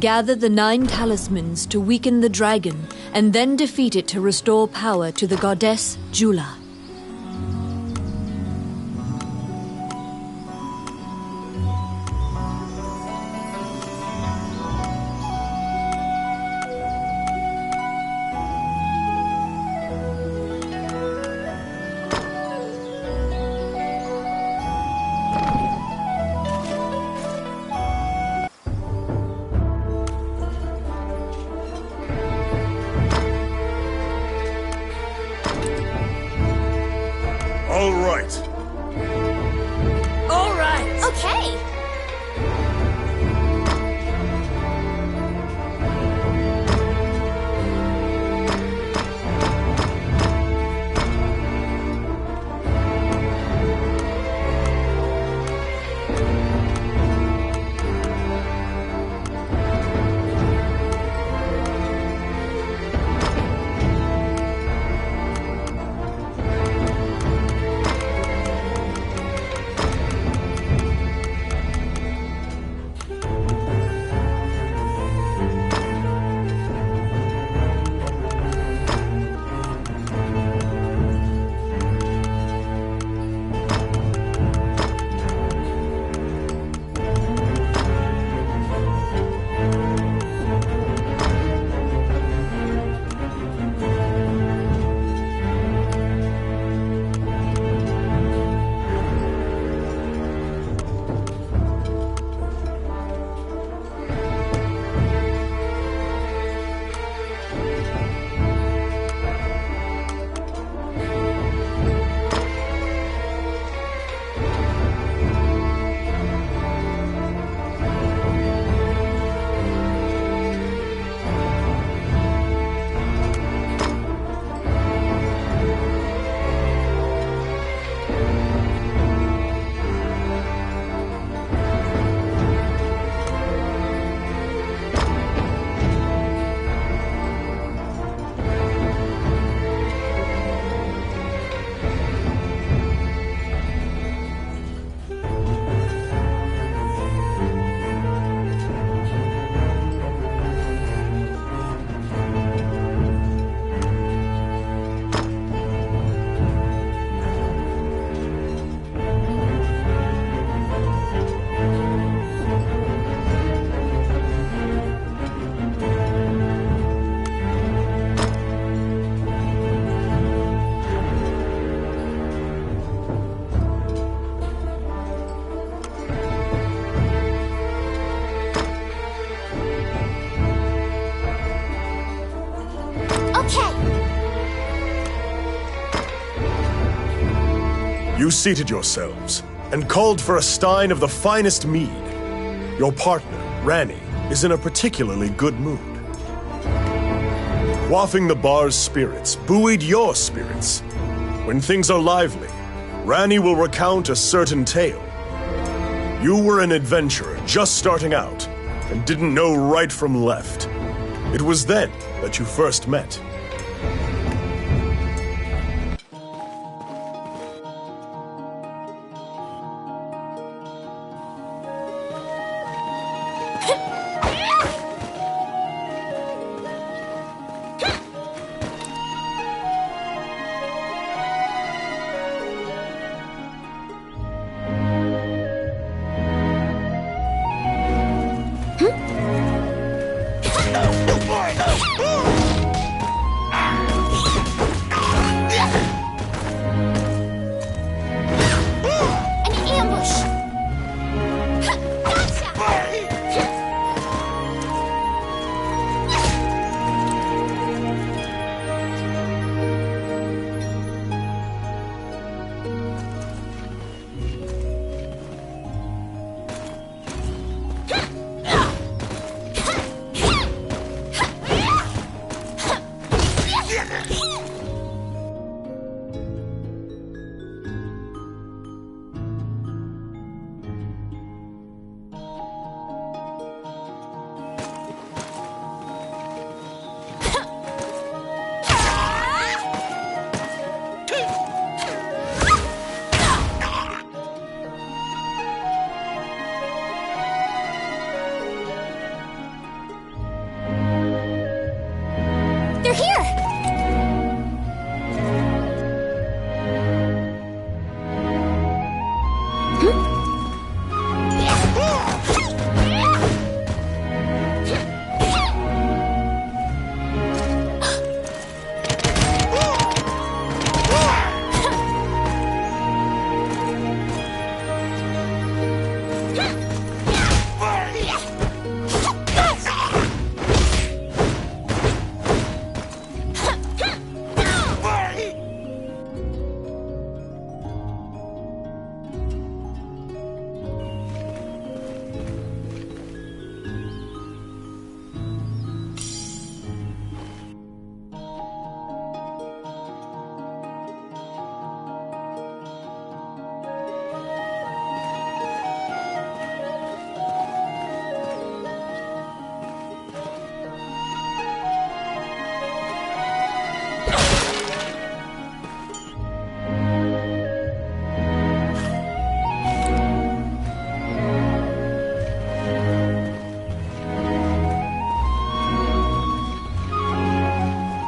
Gather the 9 talismans to weaken the dragon, and then defeat it to restore power to the goddess Jula. All right. Okay. You seated yourselves and called for a stein of the finest mead. Your partner, Ranni, is in a particularly good mood. Quaffing the bar's spirits buoyed your spirits. When things are lively, Ranni will recount a certain tale. You were an adventurer just starting out and didn't know right from left. It was then that you first met.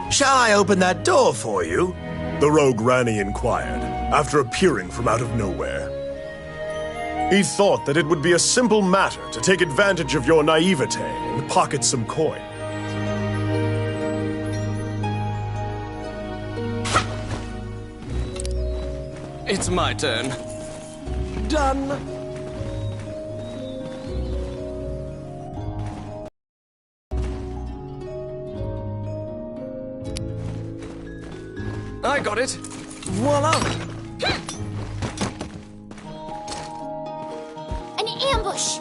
Shall I open that door for you? The rogue Rani inquired, after appearing from out of nowhere. He thought that it would be a simple matter to take advantage of your naivete and pocket some coin. It's my turn. Done. I got it. Voila! An ambush!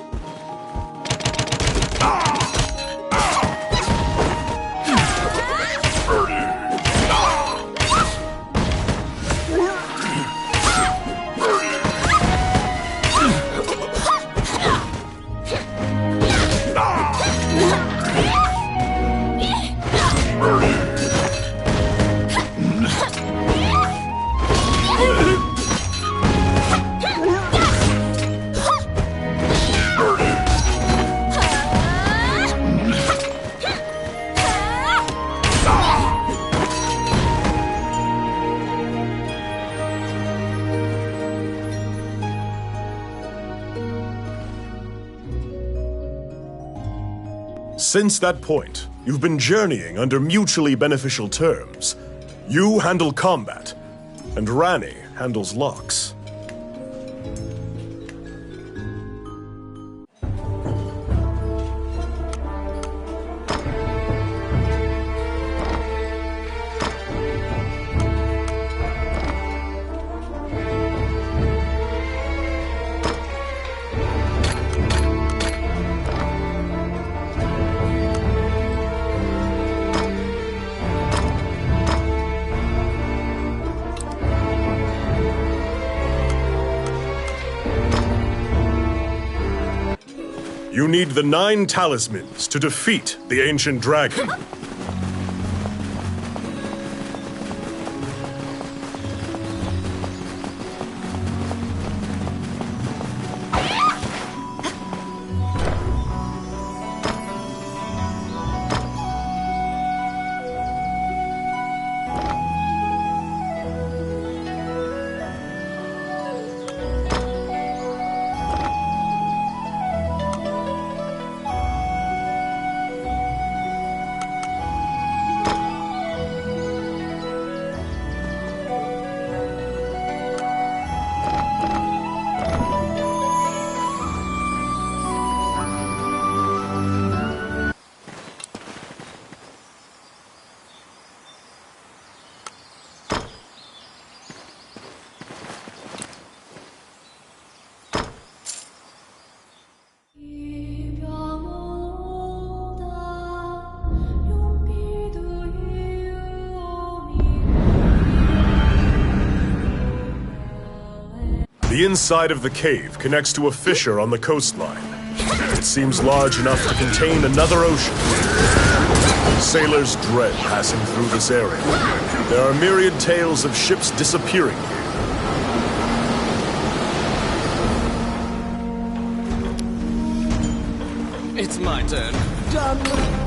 Since that point, you've been journeying under mutually beneficial terms. You handle combat, and Rani handles locks. You need the 9 talismans to defeat the ancient dragon. The inside of the cave connects to a fissure on the coastline. It seems large enough to contain another ocean. Sailors dread passing through this area. There are myriad tales of ships disappearing here. It's my turn. Done.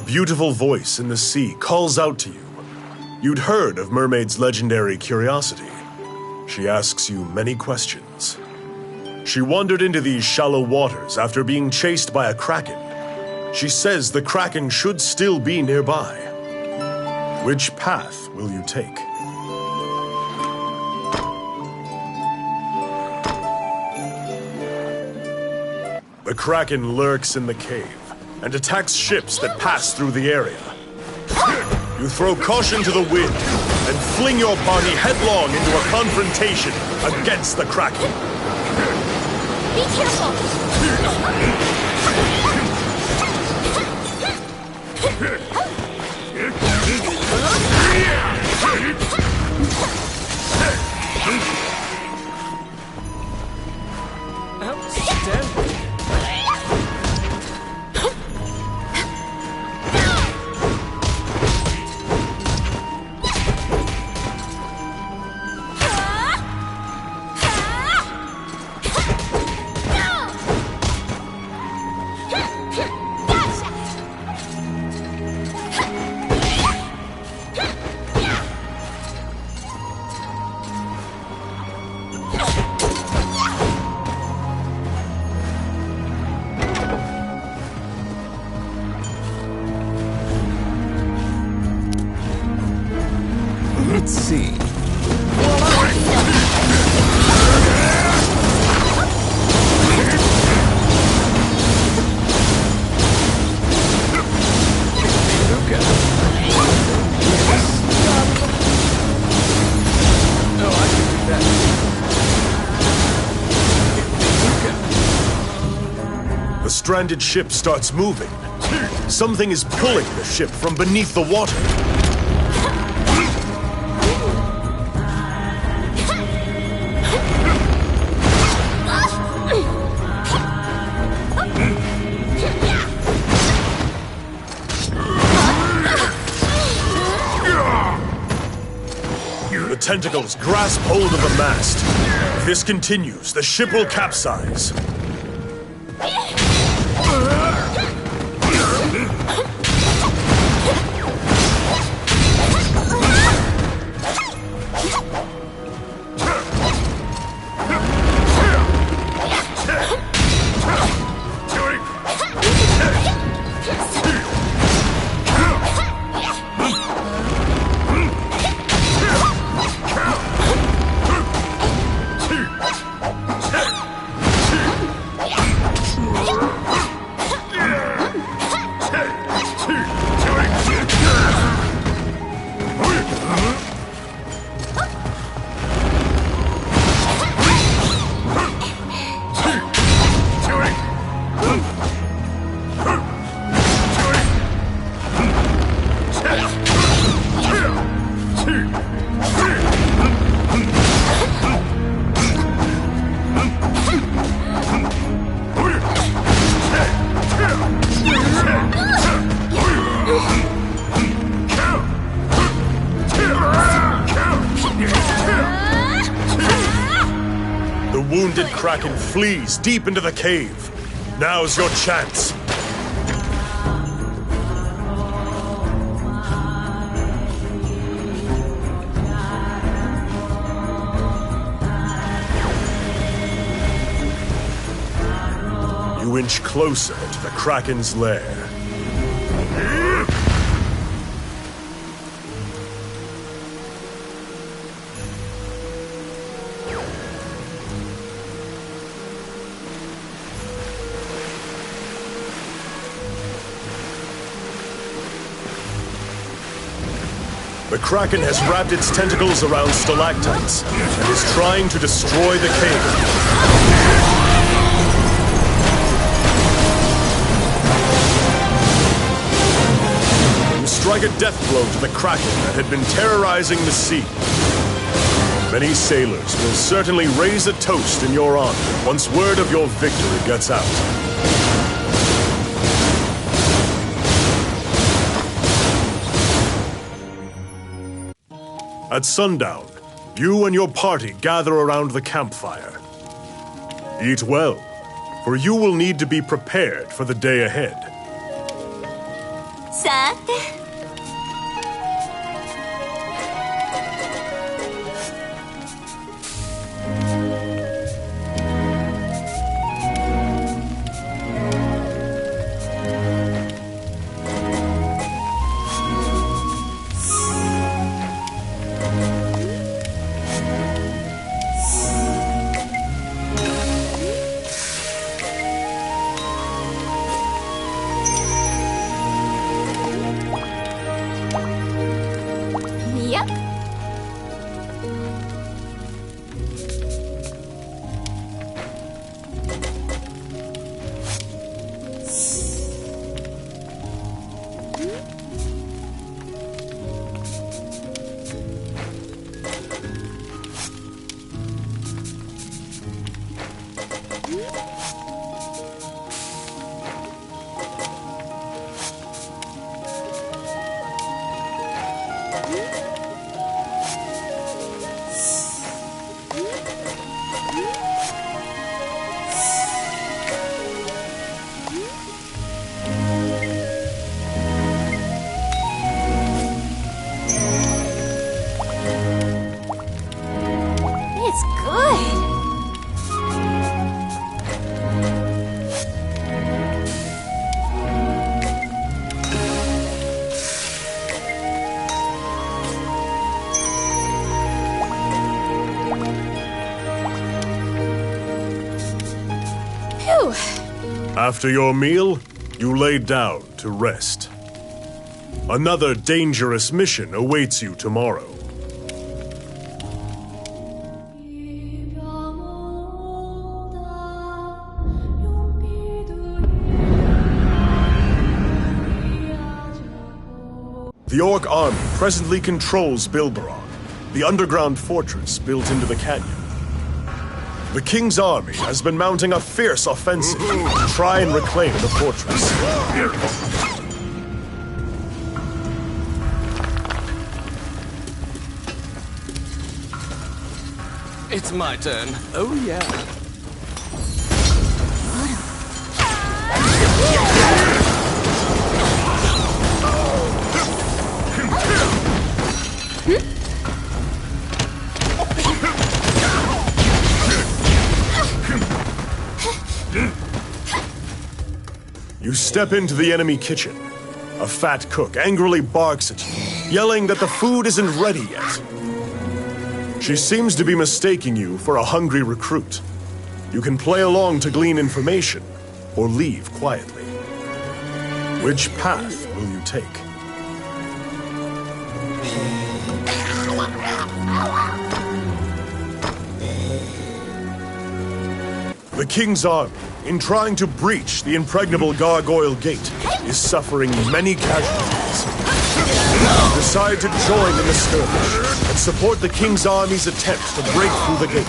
Beautiful voice in the sea calls out to you. You'd heard of Mermaid's legendary curiosity. She asks you many questions. She wandered into these shallow waters after being chased by a kraken. She says the kraken should still be nearby. Which path will you take? The Kraken lurks in the cave and attacks ships that pass through the area. You throw caution to the wind and fling your party headlong into a confrontation against the Kraken. Be careful! Outstanding. Let's see. The stranded ship starts moving. Something is pulling the ship from beneath the water. The tentacles grasp hold of the mast. If this continues, the ship will capsize. The wounded Kraken flees deep into the cave. Now's your chance. You inch closer to the Kraken's lair. The Kraken has wrapped its tentacles around stalactites and is trying to destroy the cave. You strike a death blow to the Kraken that had been terrorizing the sea. Many sailors will certainly raise a toast in your honor once word of your victory gets out. At sundown, you and your party gather around the campfire. Eat well, for you will need to be prepared for the day ahead. さて。After your meal, you lay down to rest. Another dangerous mission awaits you tomorrow. The Orc army presently controls Bulbatron, the underground fortress built into the canyon. The King's army has been mounting a fierce offensive to try and reclaim the fortress. It's my turn. Oh, yeah. You step into the enemy kitchen. A fat cook angrily barks at you, yelling that the food isn't ready yet. She seems to be mistaking you for a hungry recruit. You can play along to glean information, or leave quietly. Which path will you take? The King's army, in trying to breach the impregnable Gargoyle Gate, is suffering many casualties. Decide to join in the skirmish and support the King's army's attempt to break through the gate.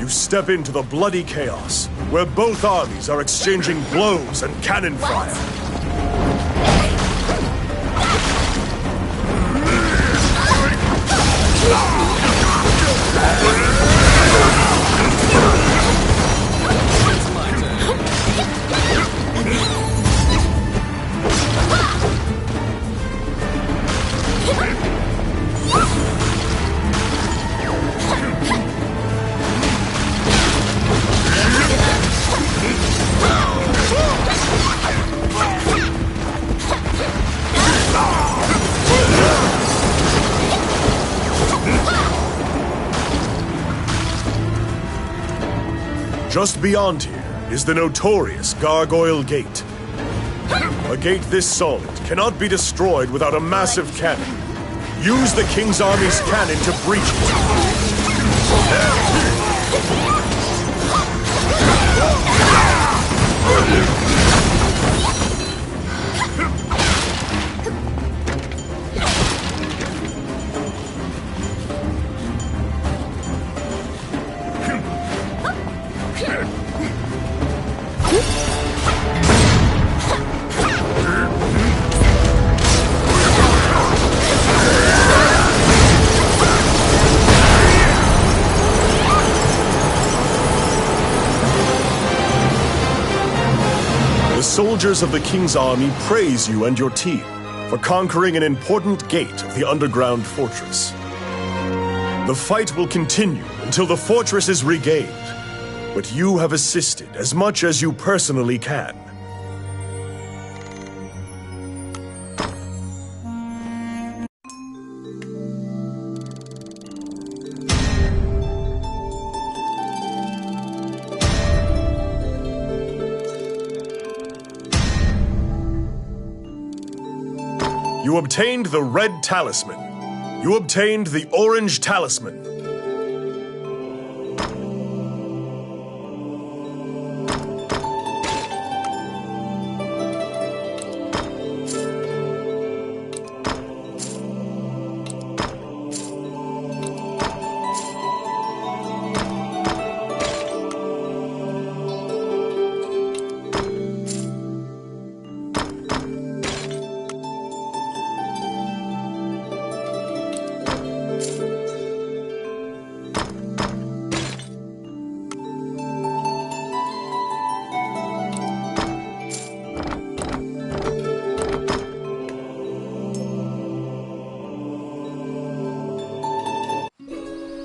Step into the bloody chaos, where both armies are exchanging blows and cannon fire. Just beyond here is the notorious Gargoyle Gate. A gate this solid cannot be destroyed without a massive cannon. Use the King's army's cannon to breach it. soldiers of the King's army praise you and your team for conquering an important gate of the underground fortress. The fight will continue until the fortress is regained, but you have assisted as much as you personally can. You obtained the red talisman. You obtained the orange talisman.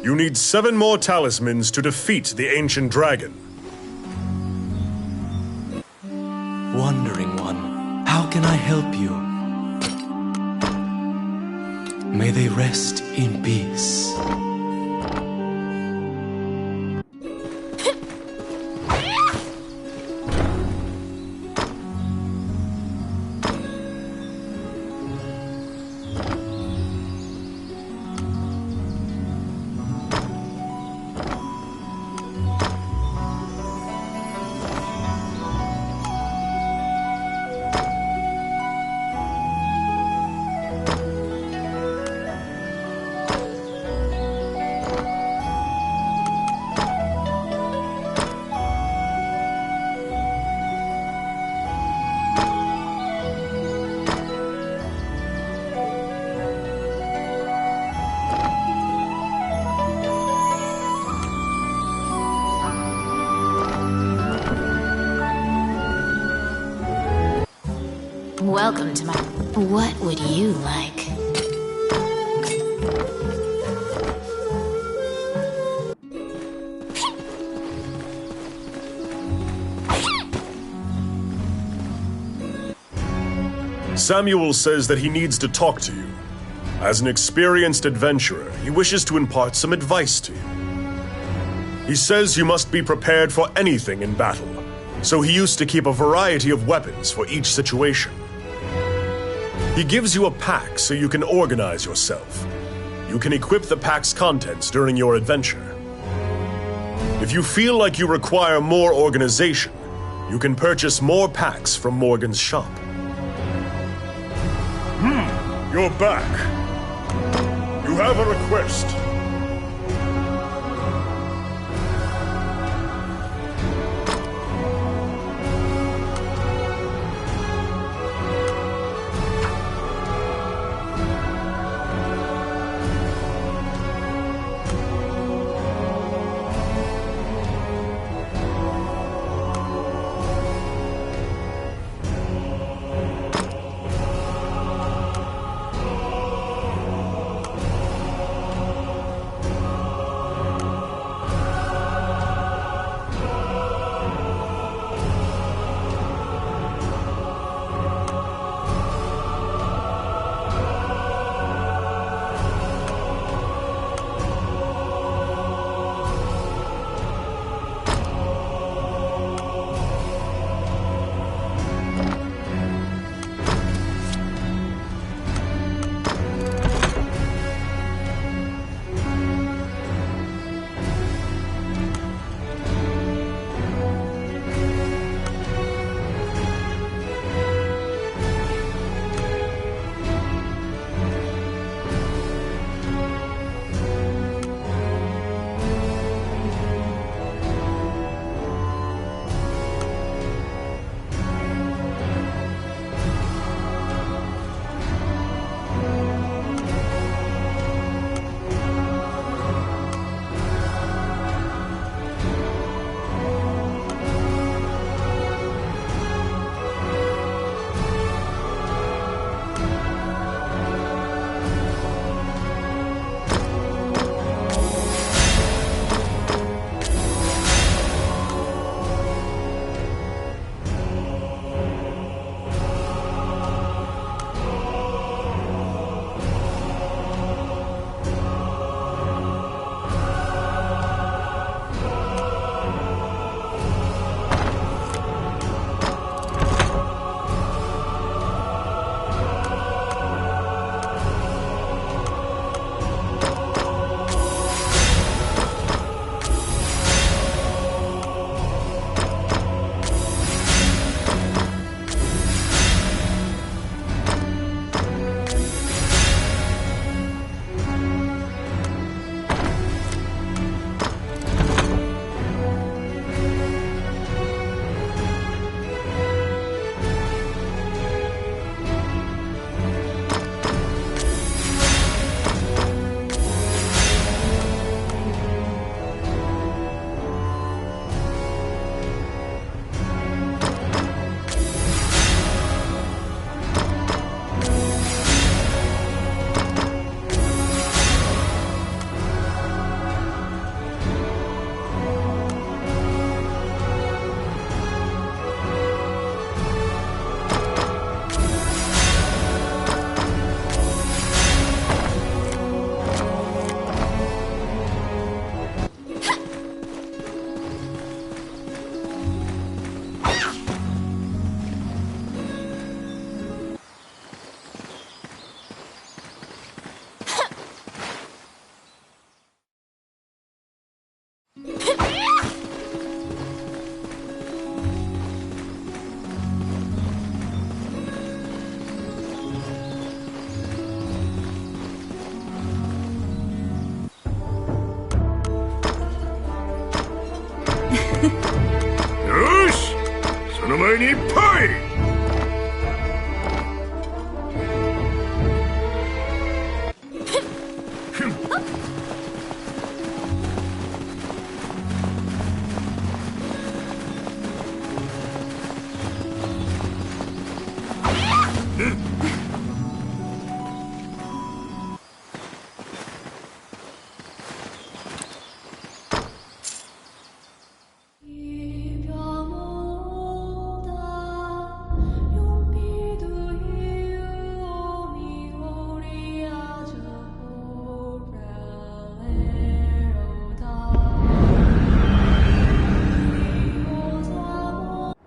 You need 7 more talismans to defeat the ancient dragon. Wandering One, how can I help you? May they rest in peace. Welcome to my... What would you like? Samuel says that he needs to talk to you. As an experienced adventurer, he wishes to impart some advice to you. He says you must be prepared for anything in battle, so he used to keep a variety of weapons for each situation. He gives you a pack so you can organize yourself. You can equip the pack's contents during your adventure. If you feel like you require more organization, you can purchase more packs from Morgan's shop. You're back. You have a request. 前に来い。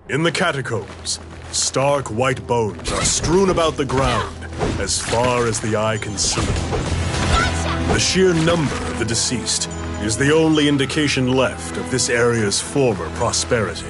In the catacombs, stark white bones are strewn about the ground as far as the eye can see. The sheer number of the deceased is the only indication left of this area's former prosperity.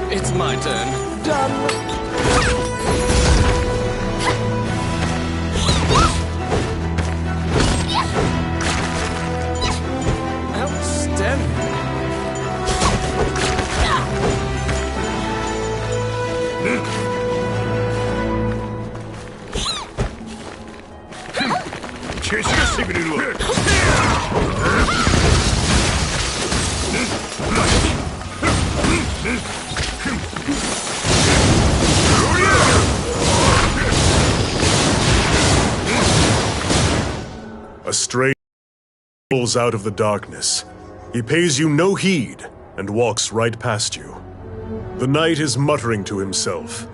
It's my turn. Outstanding. A stray pulls out of the darkness. He pays you no heed and walks right past you. The knight is muttering to himself.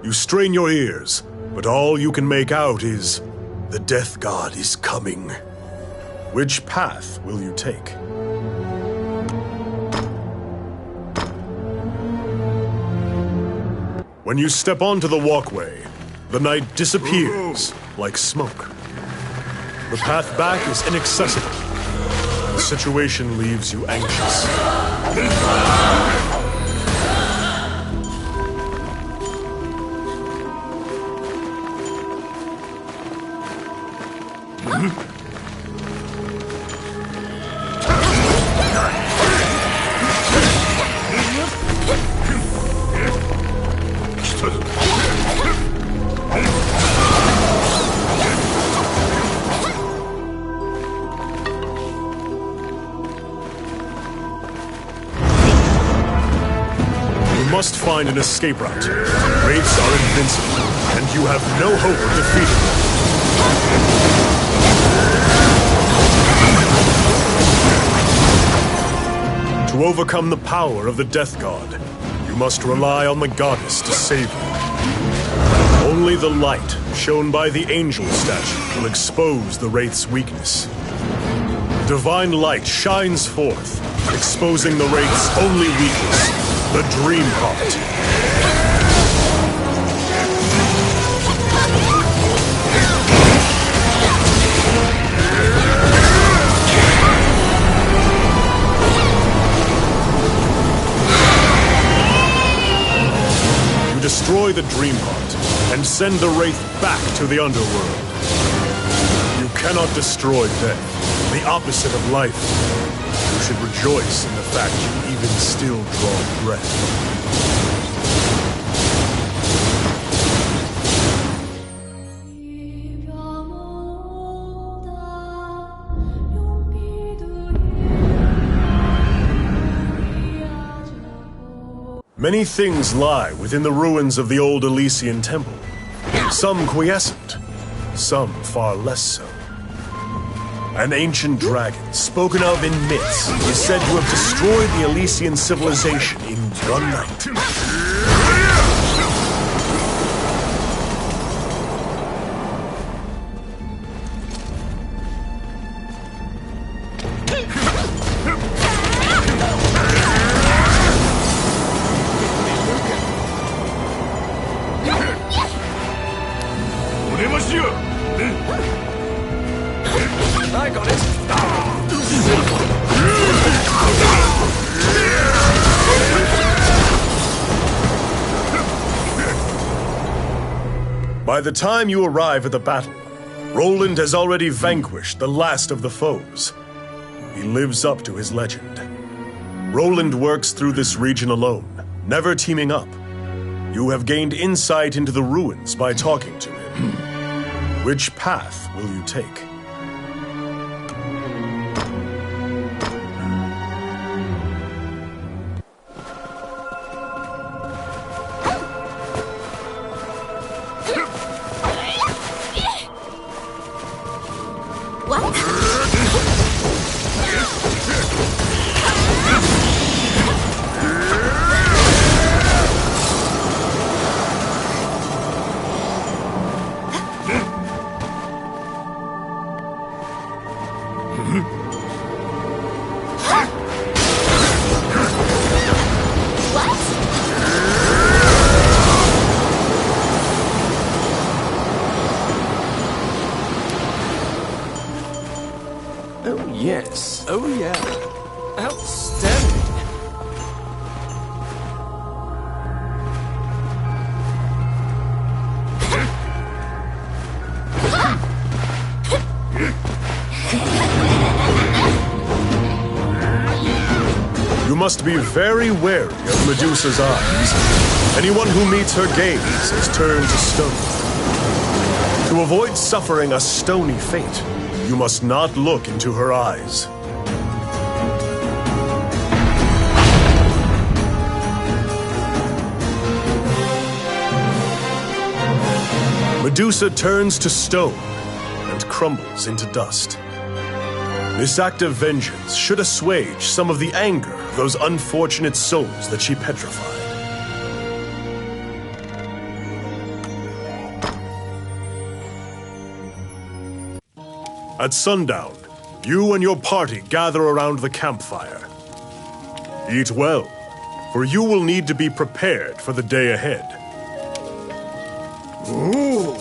You strain your ears, but all you can make out is, "The death god is coming." Which path will you take? When you step onto the walkway, the knight disappears like smoke. The path back is inaccessible. The situation leaves you anxious. You must find an escape route. Wraiths are invincible, and you have no hope of defeating them. To overcome the power of the Death God, you must rely on the goddess to save you. Only the light shown by the angel statue will expose the Wraith's weakness. Divine light shines forth, exposing the Wraith's only weakness, the Dream Heart. You destroy the Dream Heart and send the Wraith back to the underworld. You cannot destroy death, the opposite of life. You should rejoice in the fact you even still draw breath. Many things lie within the ruins of the old Elysian temple. Some quiescent, some far less so. An ancient dragon, spoken of in myths, is said to have destroyed the Elysian civilization in one night. By the time you arrive at the battle, Roland has already vanquished the last of the foes. He lives up to his legend. Roland works through this region alone, never teaming up. You have gained insight into the ruins by talking to him. Which path will you take? Oh, yes. Oh, yeah. Outstanding. You must be very wary of Medusa's eyes. Anyone who meets her gaze is turned to stone. To avoid suffering a stony fate, you must not look into her eyes. Medusa turns to stone and crumbles into dust. This act of vengeance should assuage some of the anger of those unfortunate souls that she petrified. At sundown, you and your party gather around the campfire. Eat well, for you will need to be prepared for the day ahead. Ooh.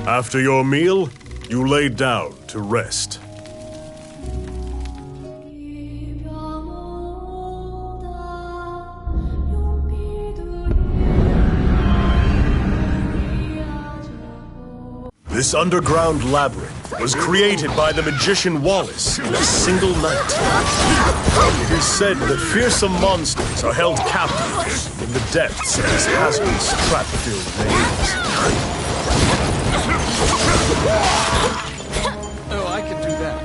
After your meal, you lay down to rest. This underground labyrinth was created by the magician Wallace in a single night. It is said that fearsome monsters are held captive in the depths of this hazardous, trap-filled maze. Oh, I can do that.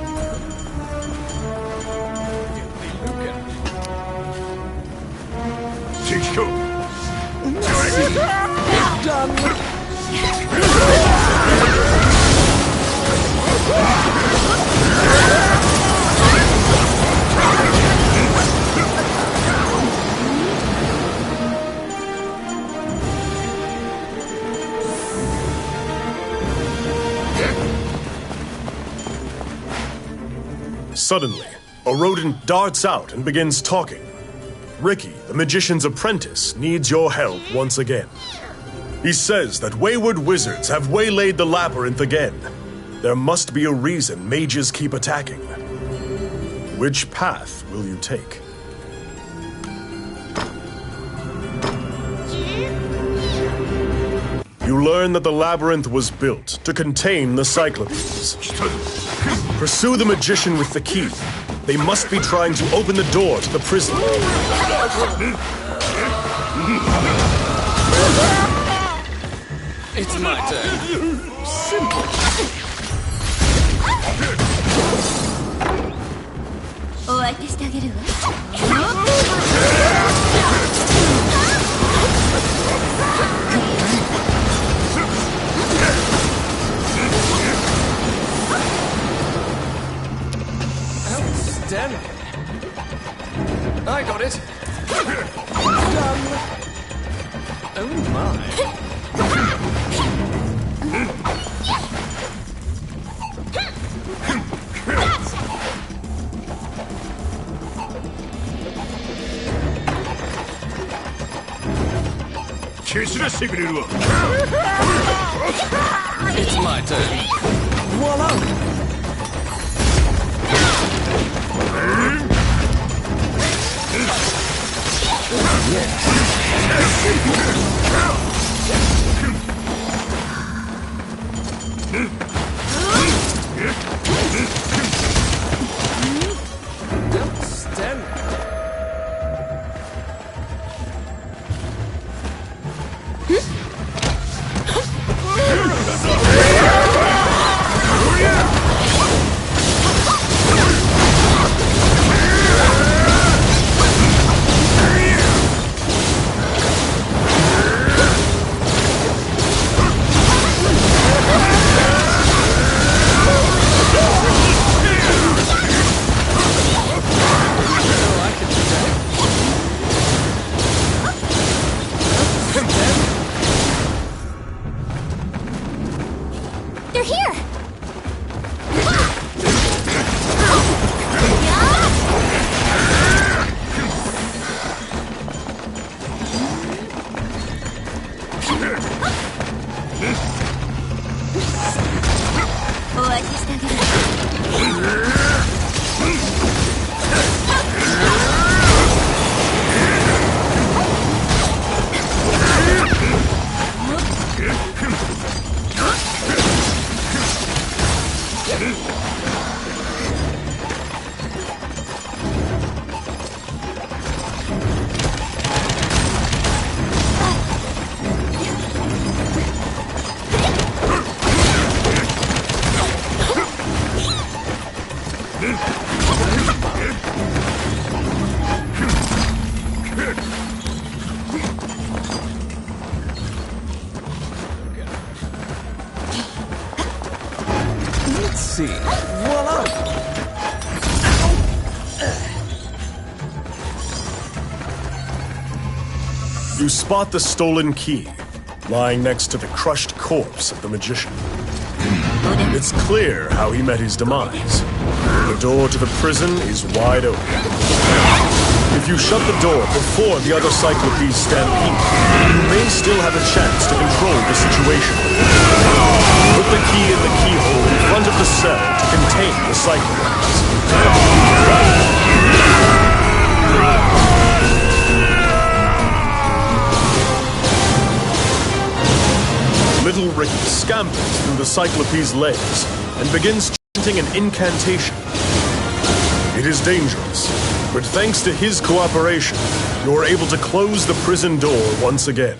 Suddenly, a rodent darts out and begins talking. Ricky, the magician's apprentice, needs your help once again. He says that wayward wizards have waylaid the labyrinth again. There must be a reason mages keep attacking. Which path will you take? You learn that the labyrinth was built to contain the Cyclopes. Pursue the magician with the key. They must be trying to open the door to the prison. It's my turn. Simple. お相手してあげるわ。Outstanding. I got it. Done. Oh my. It's my turn. Voila! Outstanding. They're here!お相手してあげる。Let's see. Voila! You spot the stolen key, lying next to the crushed corpse of the magician. It's clear how he met his demise. The door to the prison is wide open. If you shut the door before the other Cyclopes stampede, you may still have a chance to control the situation. Put the key in the keyhole in front of the cell to contain the Cyclopes. Little Ricky scampers through the Cyclopes' legs and begins chanting an incantation. It is dangerous, but thanks to his cooperation, you're able to close the prison door once again.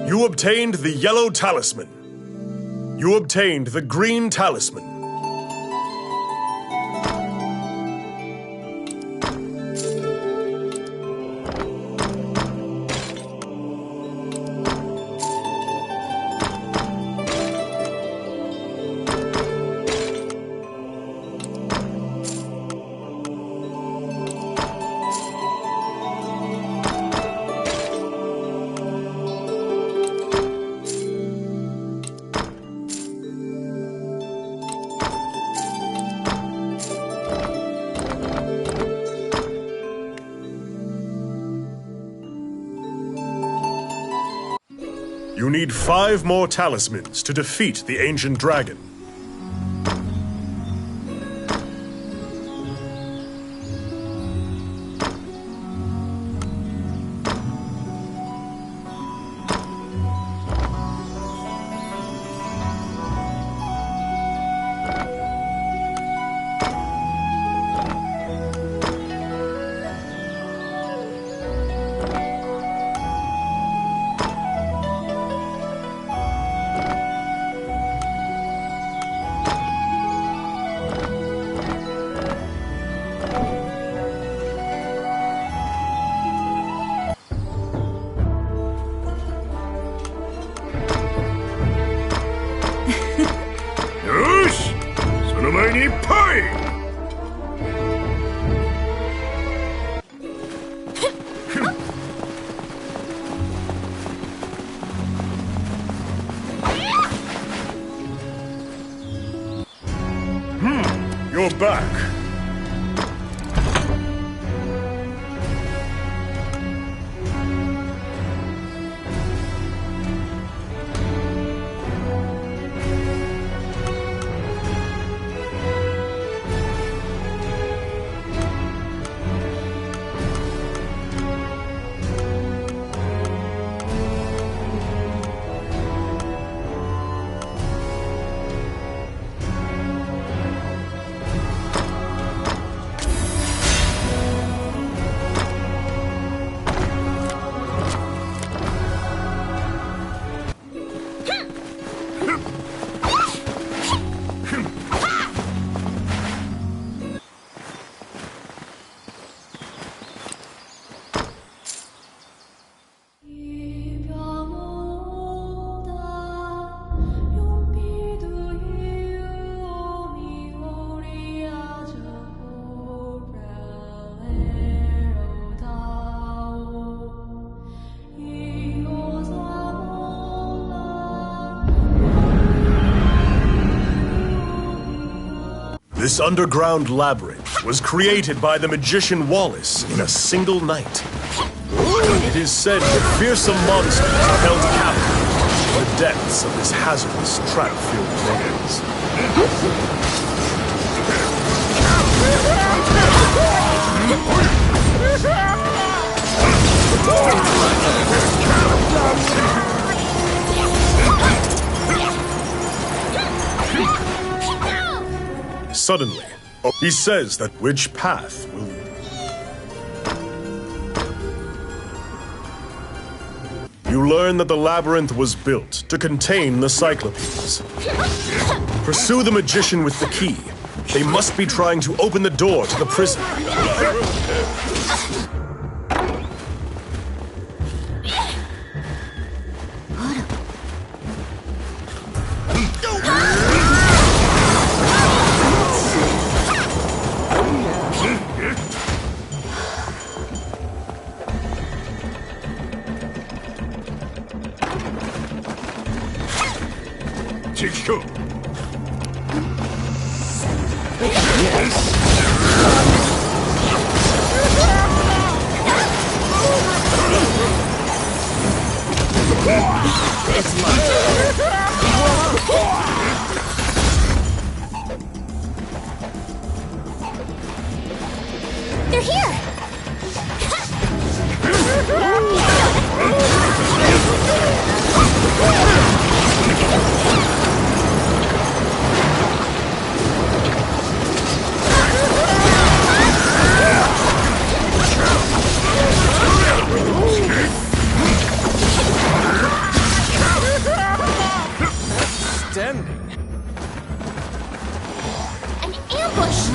You obtained the yellow talisman. You obtained the green talisman. You need 5 more talismans to defeat the ancient dragon. You're back. This underground labyrinth was created by the magician Wallace in a single night. It is said that fearsome monsters are held captive in the depths of this hazardous, trap-filled maze. Suddenly, he says that which path will... You learn that the labyrinth was built to contain the Cyclopes. Pursue the magician with the key. They must be trying to open the door to the prison. They're here! Standing. An ambush!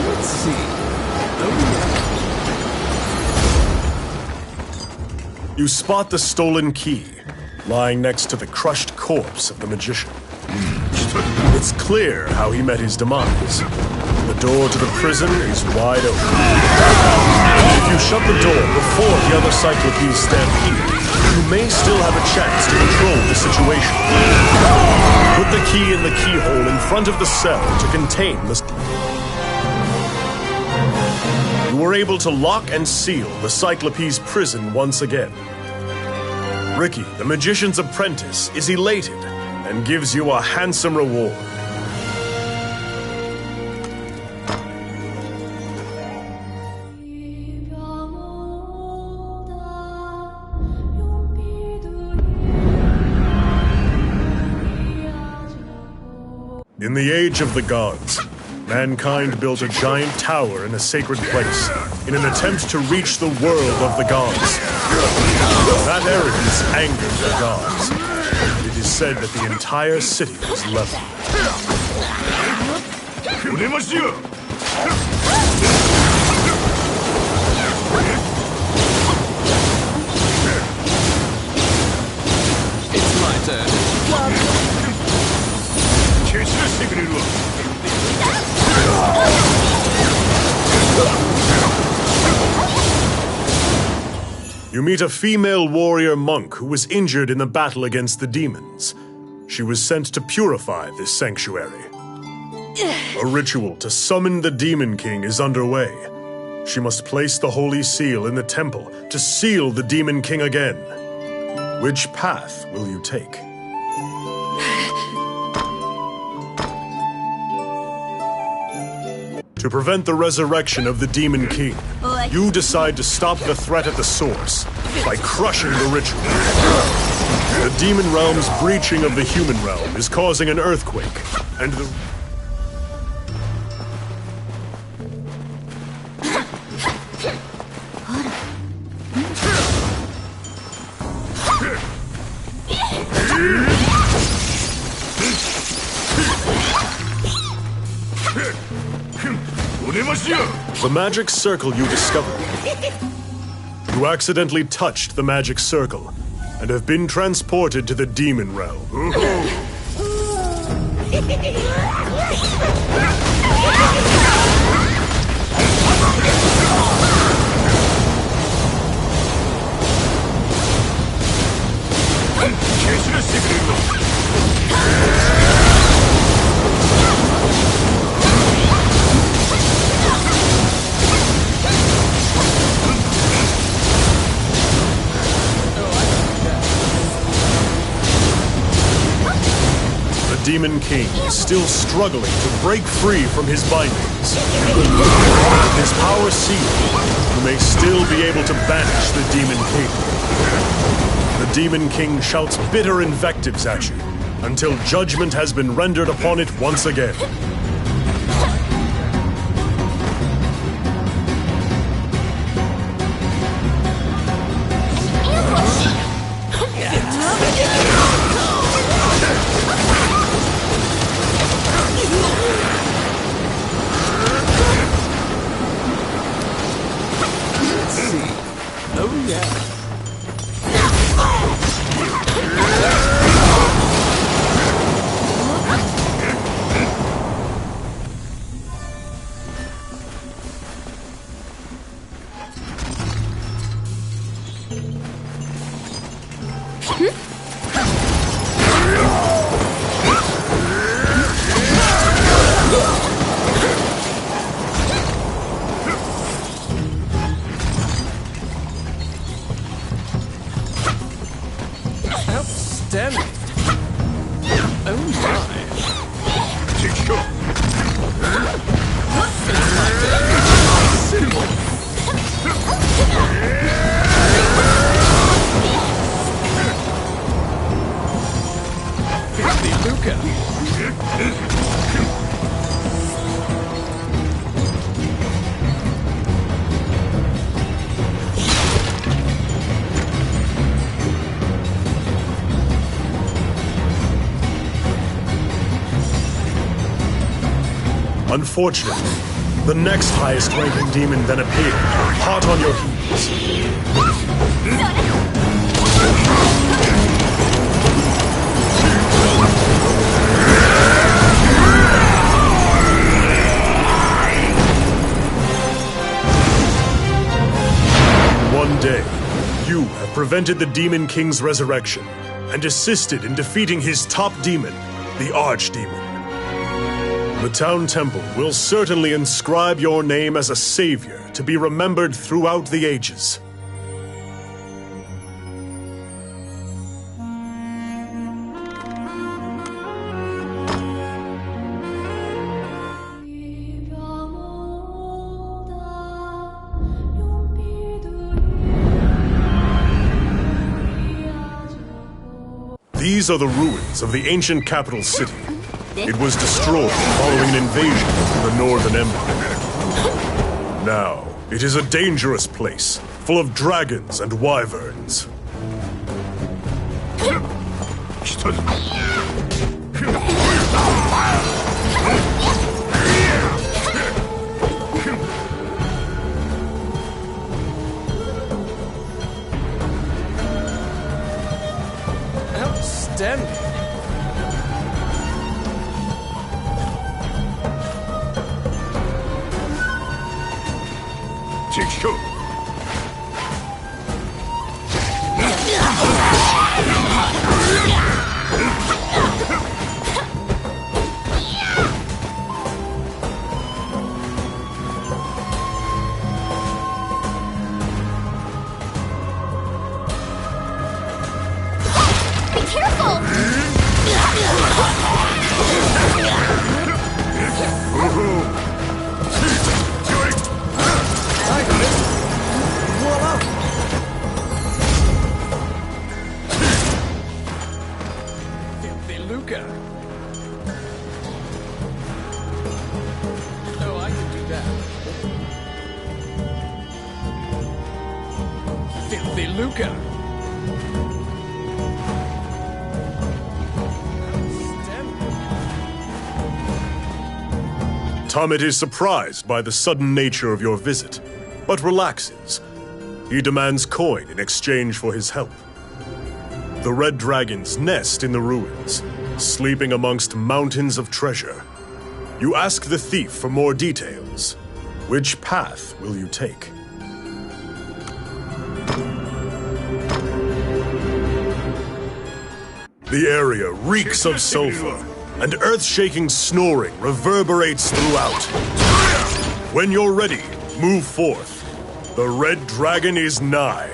Let's see. You spot the stolen key, lying next to the crushed corpse of the magician. It's clear how he met his demise. The door to the prison is wide open. If you shut the door before the other Cyclopes stampede, you may still have a chance to control the situation. Put the key in the keyhole in front of the cell to contain the... You were able to lock and seal the Cyclopes prison once again. Ricky, the magician's apprentice, is elated and gives you a handsome reward. In the age of the gods, mankind built a giant tower in a sacred place in an attempt to reach the world of the gods. That arrogance angered the gods. It is said that the entire city was leveled. It's my turn. You meet a female warrior monk who was injured in the battle against the demons. She was sent to purify this sanctuary. A ritual to summon the Demon King is underway. She must place the Holy Seal in the temple to seal the Demon King again. Which path will you take? To prevent the resurrection of the Demon King, you decide to stop the threat at the source by crushing the ritual. The demon realm's breaching of the human realm is causing an earthquake, and the... The magic circle you discovered. You accidentally touched the magic circle and have been transported to the demon realm. The Demon King is still struggling to break free from his bindings. With his power sealed, you may still be able to banish the Demon King. The Demon King shouts bitter invectives at you until judgment has been rendered upon it once again. Outstanding. Oh my. Unfortunately, the next highest ranking demon then appeared, hot on your heels. prevented the Demon King's resurrection and assisted in defeating his top demon, the Archdemon. The town temple will certainly inscribe your name as a savior to be remembered throughout the ages. These are the ruins of the ancient capital city. It was destroyed following an invasion from the Northern Empire. Now, it is a dangerous place, full of dragons and wyverns. Outstanding. Tomet is surprised by the sudden nature of your visit, but relaxes. He demands coin in exchange for his help. The red dragons nest in the ruins, sleeping amongst mountains of treasure. You ask the thief for more details. Which path will you take? The area reeks of sulfur, and earth-shaking snoring reverberates throughout. When you're ready, move forth. The red dragon is nigh.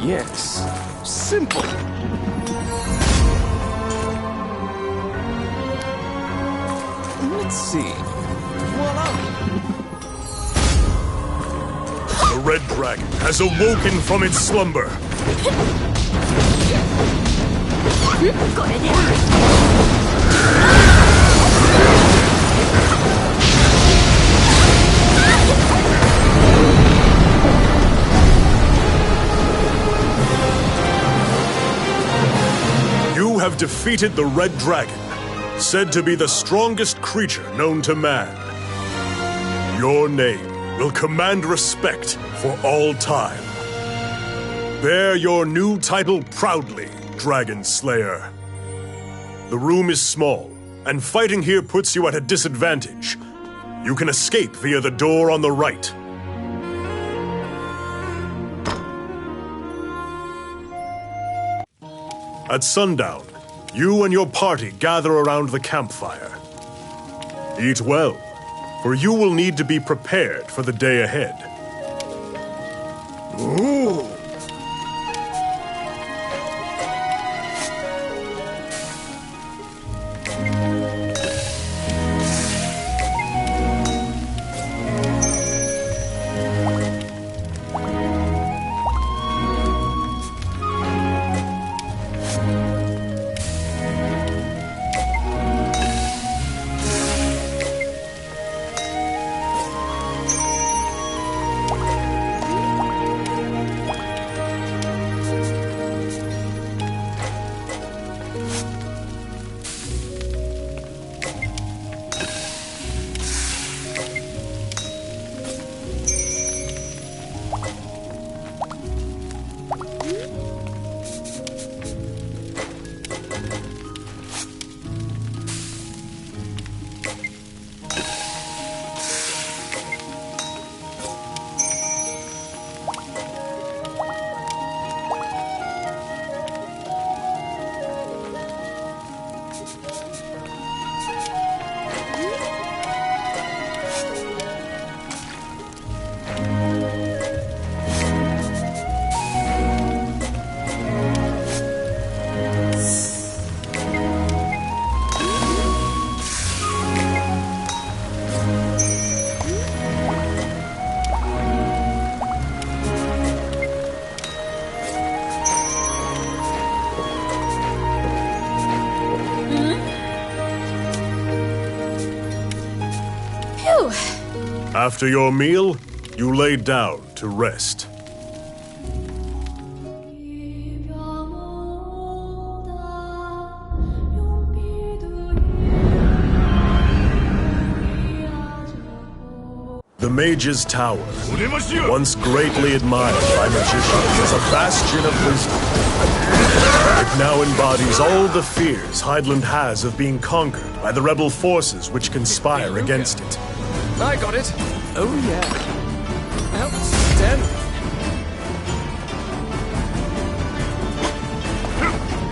Yes. Simple. Let's see. Voila! The red dragon has awoken from its slumber. You have defeated the red dragon, said to be the strongest creature known to man. Your name will command respect for all time. Bear your new title proudly, Dragon Slayer. The room is small, and fighting here puts you at a disadvantage. You can escape via the door on the right. At sundown, you and your party gather around the campfire. Eat well, for you will need to be prepared for the day ahead. Ooh. After your meal, you lay down to rest. The Mage's Tower, once greatly admired by magicians as a bastion of wisdom, it now embodies all the fears Hydeland has of being conquered by the rebel forces which conspire against it. I got it. Oh, yeah. Outstanding.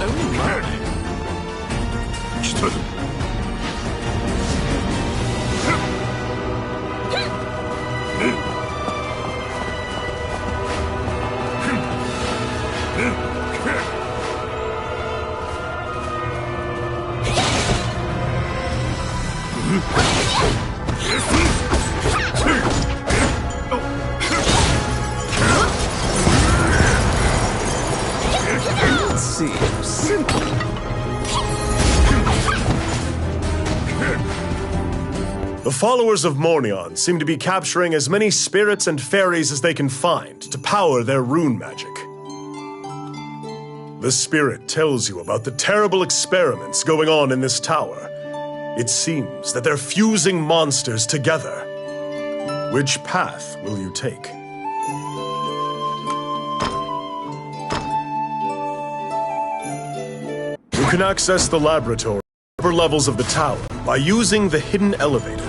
Oh, my. Let's see. Simple. The followers of Mornion seem to be capturing as many spirits and fairies as they can find to power their rune magic. The spirit tells you about the terrible experiments going on in this tower. It seems that they're fusing monsters together. Which path will you take? You can access the laboratory at the upper levels of the tower by using the hidden elevator.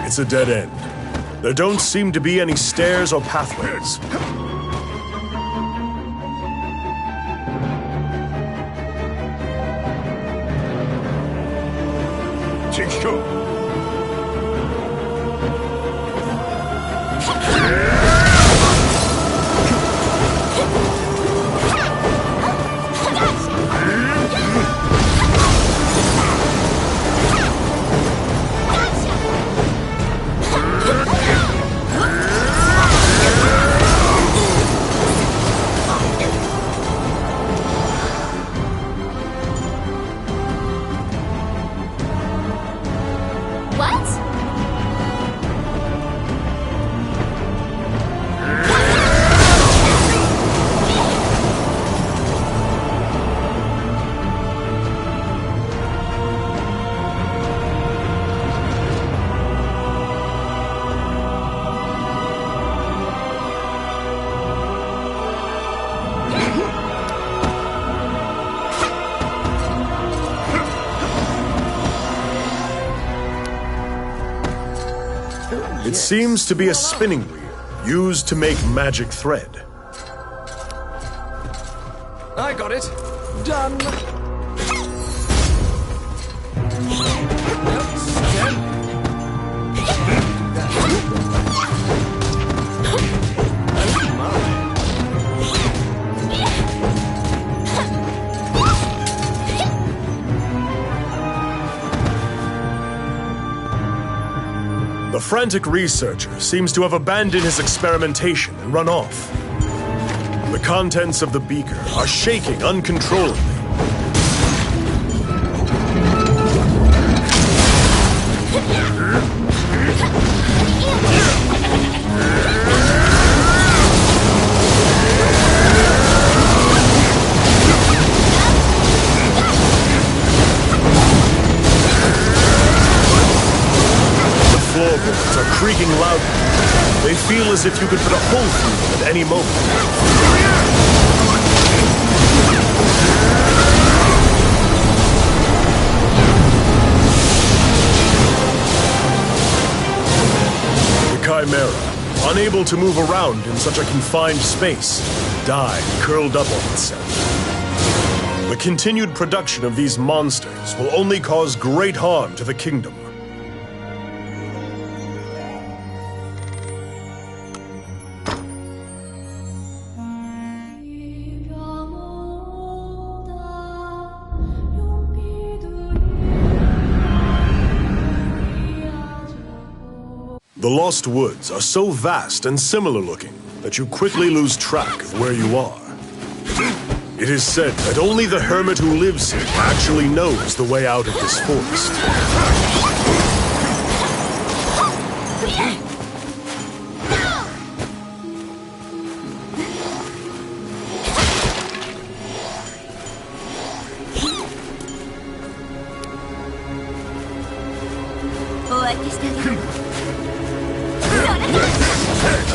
It's a dead end. There don't seem to be any stairs or pathways. seems to be a spinning wheel used to make magic thread. I got it. Done. The frantic researcher seems to have abandoned his experimentation and run off. The contents of the beaker are shaking uncontrollably. Floorboards are creaking loudly. They feel as if you could put a hole through them at any moment. The Chimera, unable to move around in such a confined space, died curled up on itself. The continued production of these monsters will only cause great harm to the kingdom. The Lost Woods are so vast and similar looking that you quickly lose track of where you are. It is said that only the hermit who lives here actually knows the way out of this forest.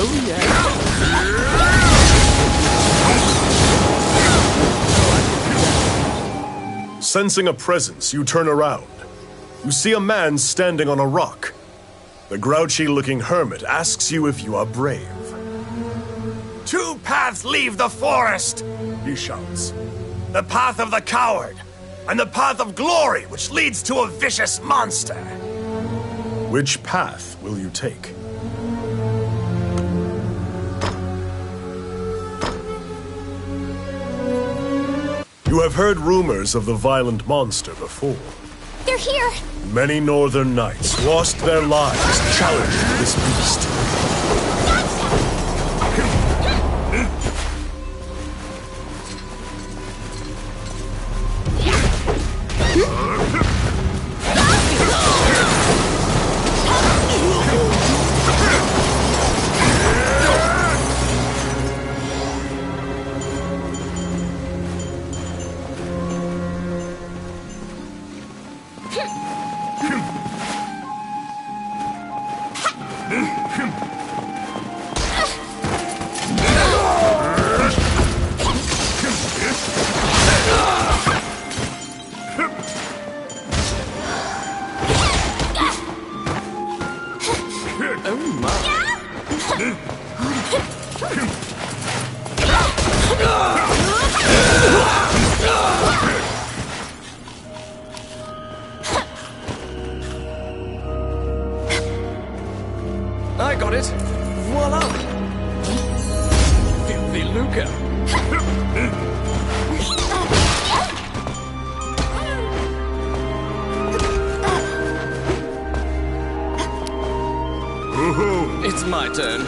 Oh, yeah. Sensing a presence, you turn around. You see a man standing on a rock. The grouchy-looking hermit asks you if you are brave. Two paths leave the forest, he shouts. The path of the coward, and the path of glory, which leads to a vicious monster. Which path will you take? You have heard rumors of the violent monster before. They're here! Many northern knights lost their lives challenging this beast. I got it. Voila! Filthy lucre. It's my turn.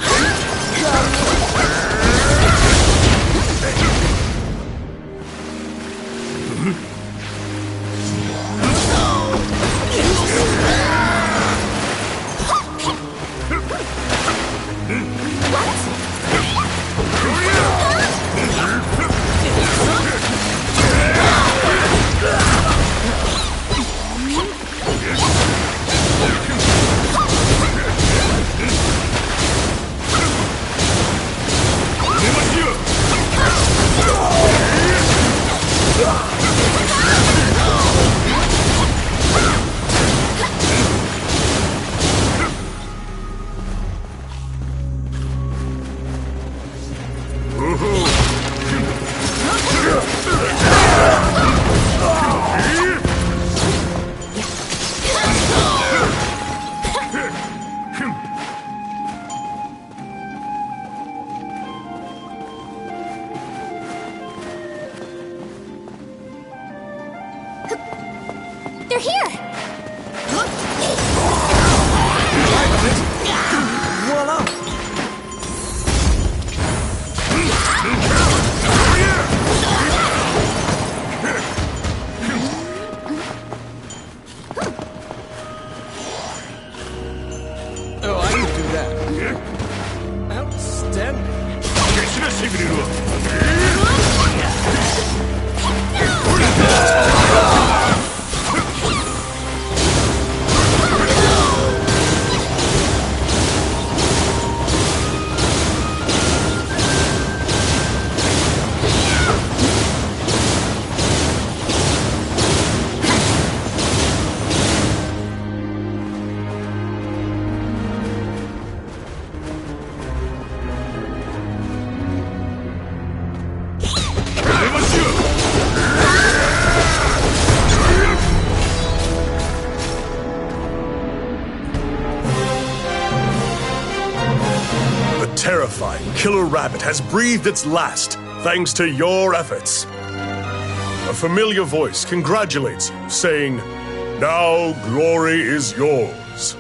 They're here! Voila! Oh, I can do that. Outstanding. The terrifying killer rabbit has breathed its last, thanks to your efforts. A familiar voice congratulates you, saying, "Now glory is yours."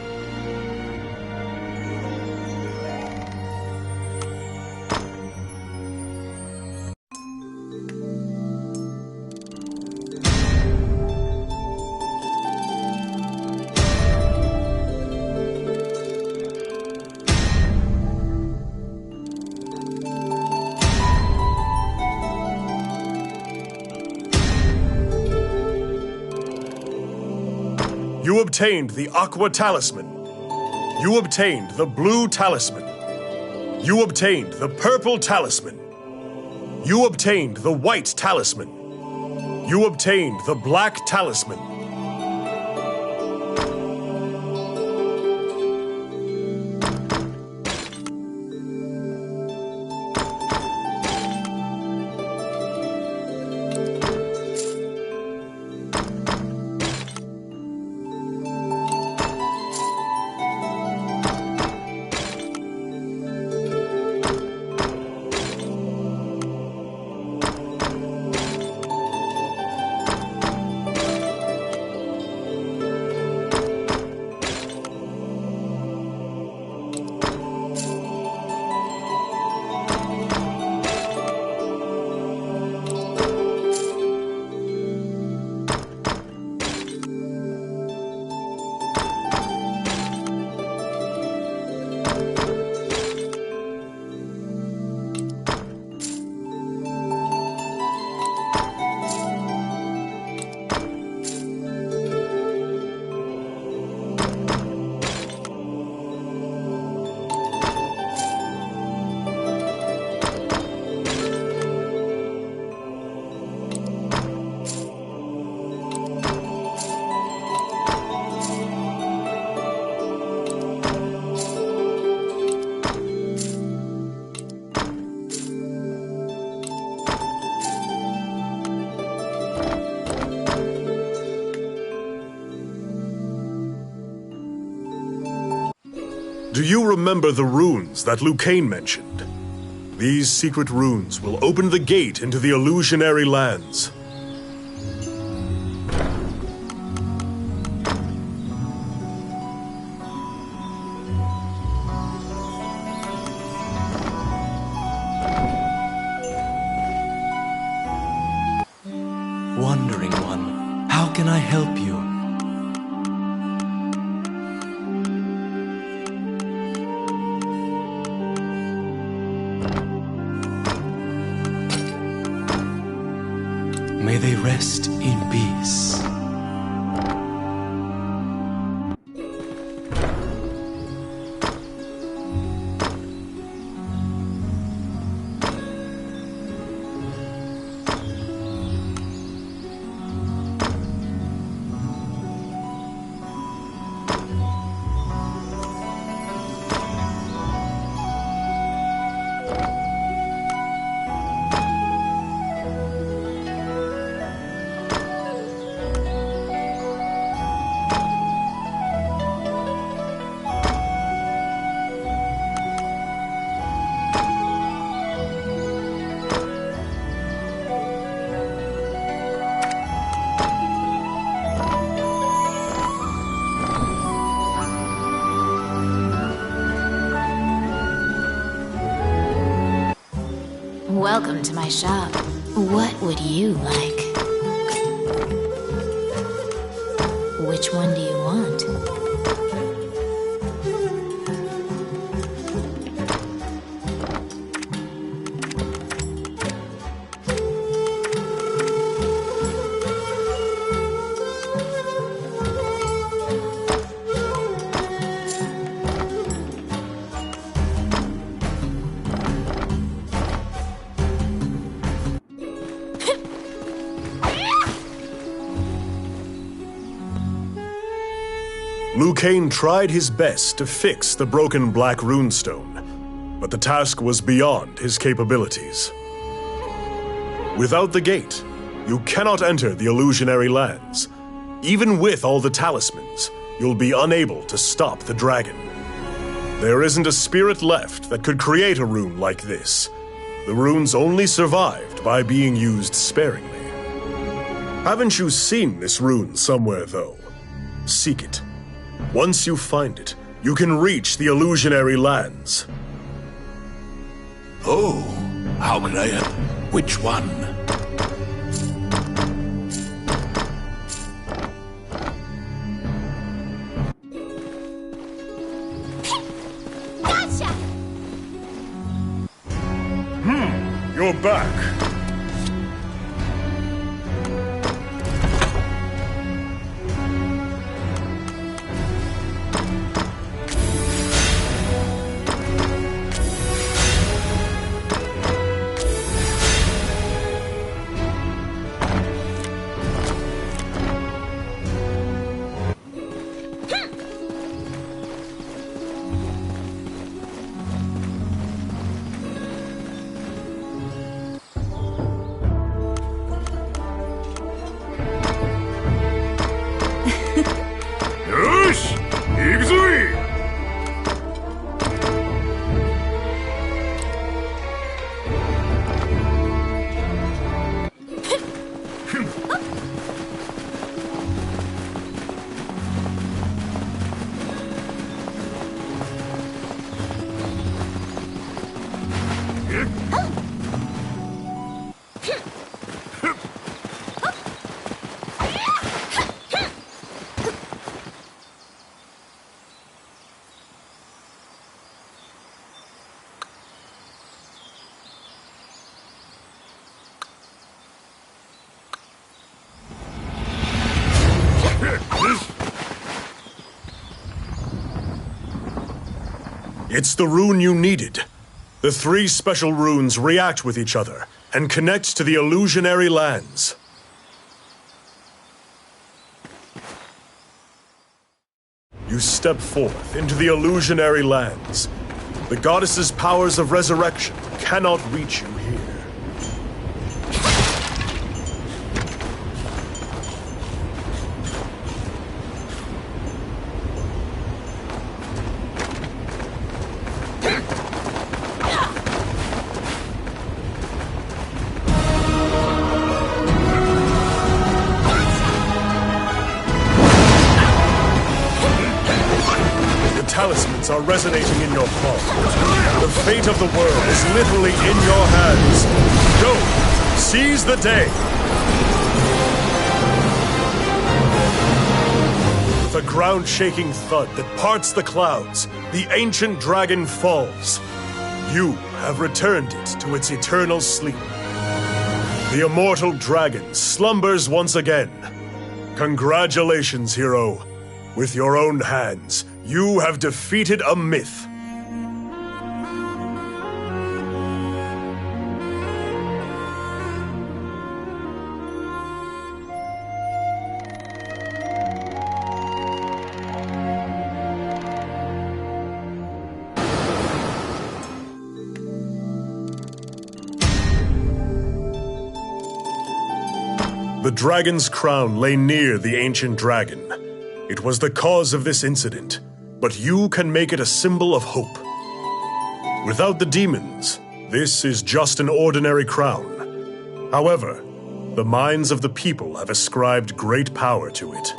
You obtained the Aqua Talisman. You obtained the Blue Talisman. You obtained the Purple Talisman. You obtained the White Talisman. You obtained the Black Talisman. Do you remember the runes that Lucane mentioned? These secret runes will open the gate into the illusionary lands. Wandering One, how can I help you? May they rest in peace. to my shop. What would you like? Which one do you want? Liu Kang tried his best to fix the broken black runestone, but the task was beyond his capabilities. Without the gate, you cannot enter the illusionary lands. Even with all the talismans, you'll be unable to stop the dragon. There isn't a spirit left that could create a rune like this. The runes only survived by being used sparingly. Haven't you seen this rune somewhere, though? Seek it. Once you find it, you can reach the illusionary lands. Oh, how could I... Which one? Gotcha! You're back. It's the rune you needed. The 3 special runes react with each other and connect to the illusionary lands. You step forth into the illusionary lands. The goddess's powers of resurrection cannot reach you here. Talismans are resonating in your palm. The fate of the world is literally in your hands. Go! Seize the day! With a ground-shaking thud that parts the clouds, the ancient dragon falls. You have returned it to its eternal sleep. The immortal dragon slumbers once again. Congratulations, hero. With your own hands, you have defeated a myth. The dragon's crown lay near the ancient dragon. It was the cause of this incident, but you can make it a symbol of hope. Without the demons, this is just an ordinary crown. However, the minds of the people have ascribed great power to it.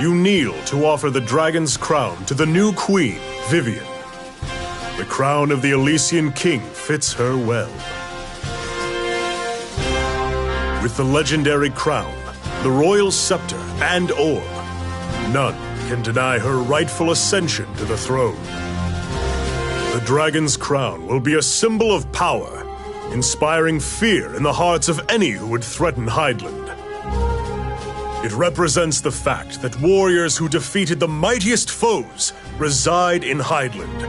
You kneel to offer the dragon's crown to the new queen, Vivian. The crown of the Elysian king fits her well. With the legendary crown, the royal scepter, and orb, none can deny her rightful ascension to the throne. The dragon's crown will be a symbol of power, inspiring fear in the hearts of any who would threaten Hydeland. It represents the fact that warriors who defeated the mightiest foes reside in Hydeland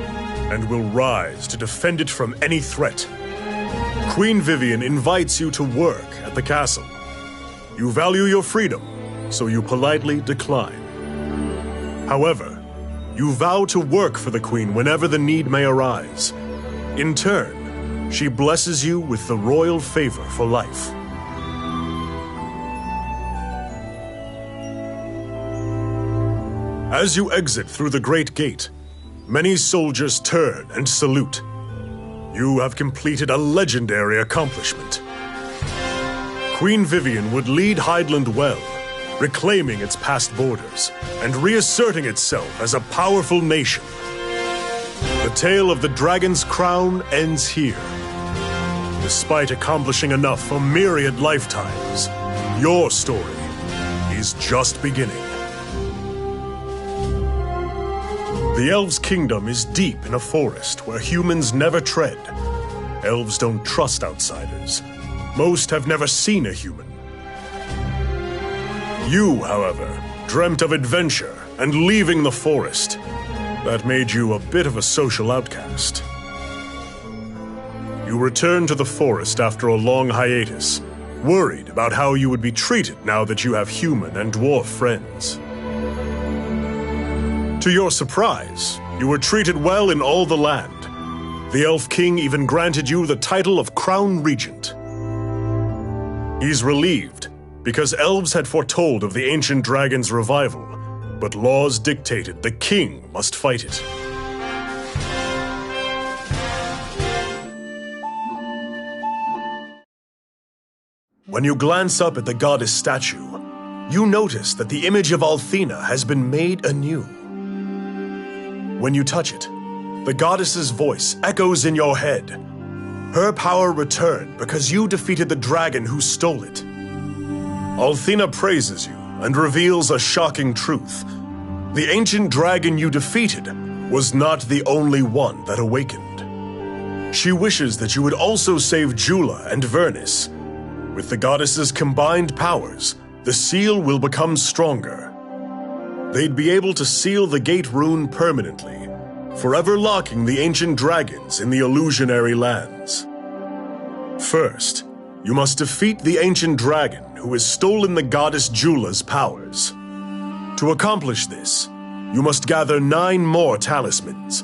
and will rise to defend it from any threat. Queen Vivian invites you to work at the castle. You value your freedom, so you politely decline. However, you vow to work for the Queen whenever the need may arise. In turn, she blesses you with the royal favor for life. As you exit through the Great Gate, many soldiers turn and salute. You have completed a legendary accomplishment. Queen Vivian would lead Hydeland well, reclaiming its past borders and reasserting itself as a powerful nation. The tale of the Dragon's Crown ends here. Despite accomplishing enough for myriad lifetimes, your story is just beginning. The Elves' Kingdom is deep in a forest where humans never tread. Elves don't trust outsiders. Most have never seen a human. You, however, dreamt of adventure and leaving the forest. That made you a bit of a social outcast. You returned to the forest after a long hiatus, worried about how you would be treated now that you have human and dwarf friends. To your surprise, you were treated well in all the land. The Elf King even granted you the title of Crown Regent. He's relieved, because elves had foretold of the ancient dragon's revival, but laws dictated the king must fight it. When you glance up at the goddess statue, you notice that the image of Althena has been made anew. When you touch it, the goddess's voice echoes in your head. Her power returned because you defeated the dragon who stole it. Althena praises you and reveals a shocking truth. The ancient dragon you defeated was not the only one that awakened. She wishes that you would also save Jula and Vernus. With the goddess's combined powers, the seal will become stronger. They'd be able to seal the gate rune permanently, forever locking the ancient dragons in the illusionary lands. First, you must defeat the ancient dragon who has stolen the goddess Jula's powers. To accomplish this, you must gather 9 more talismans.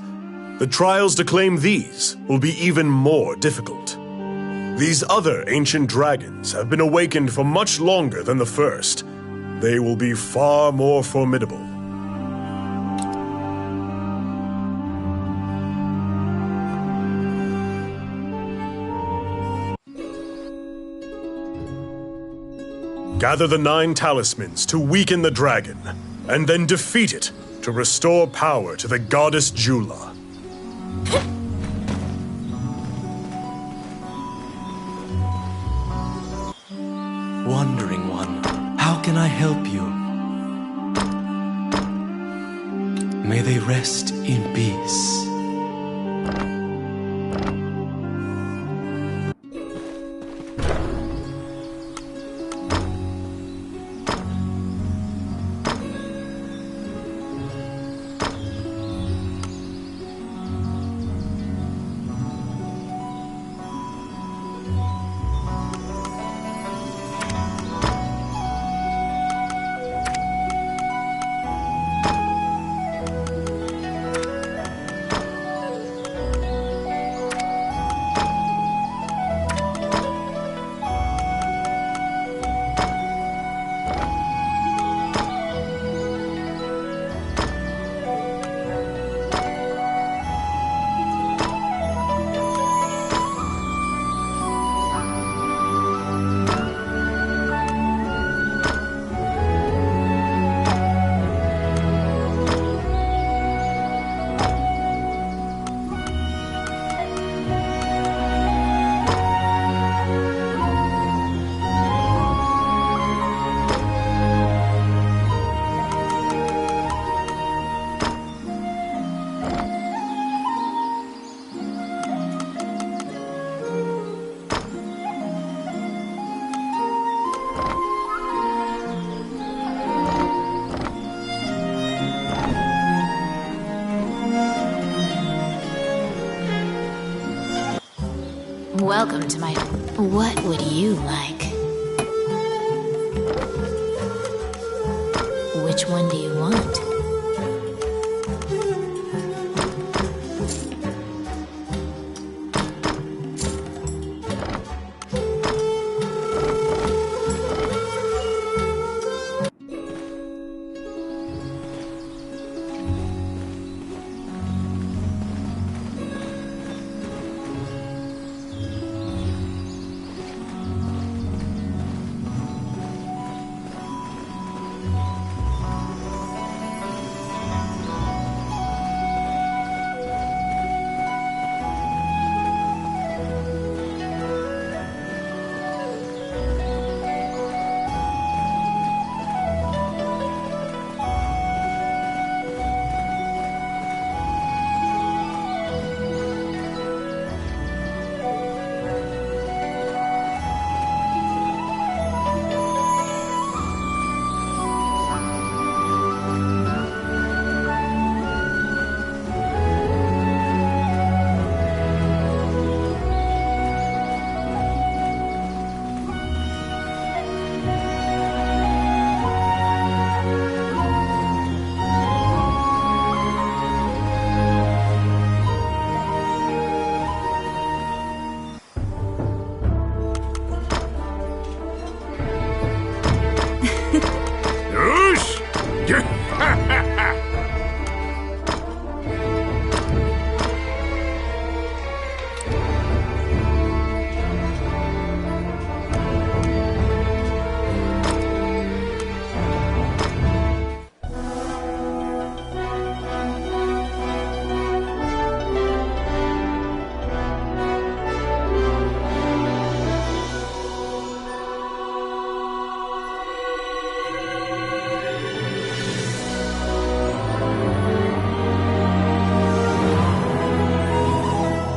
The trials to claim these will be even more difficult. These other ancient dragons have been awakened for much longer than the first. They will be far more formidable. Gather the 9 talismans to weaken the dragon, and then defeat it to restore power to the goddess Jula. Wandering One, how can I help you? May they rest in peace. Welcome to my... What would you like? Which one do you want?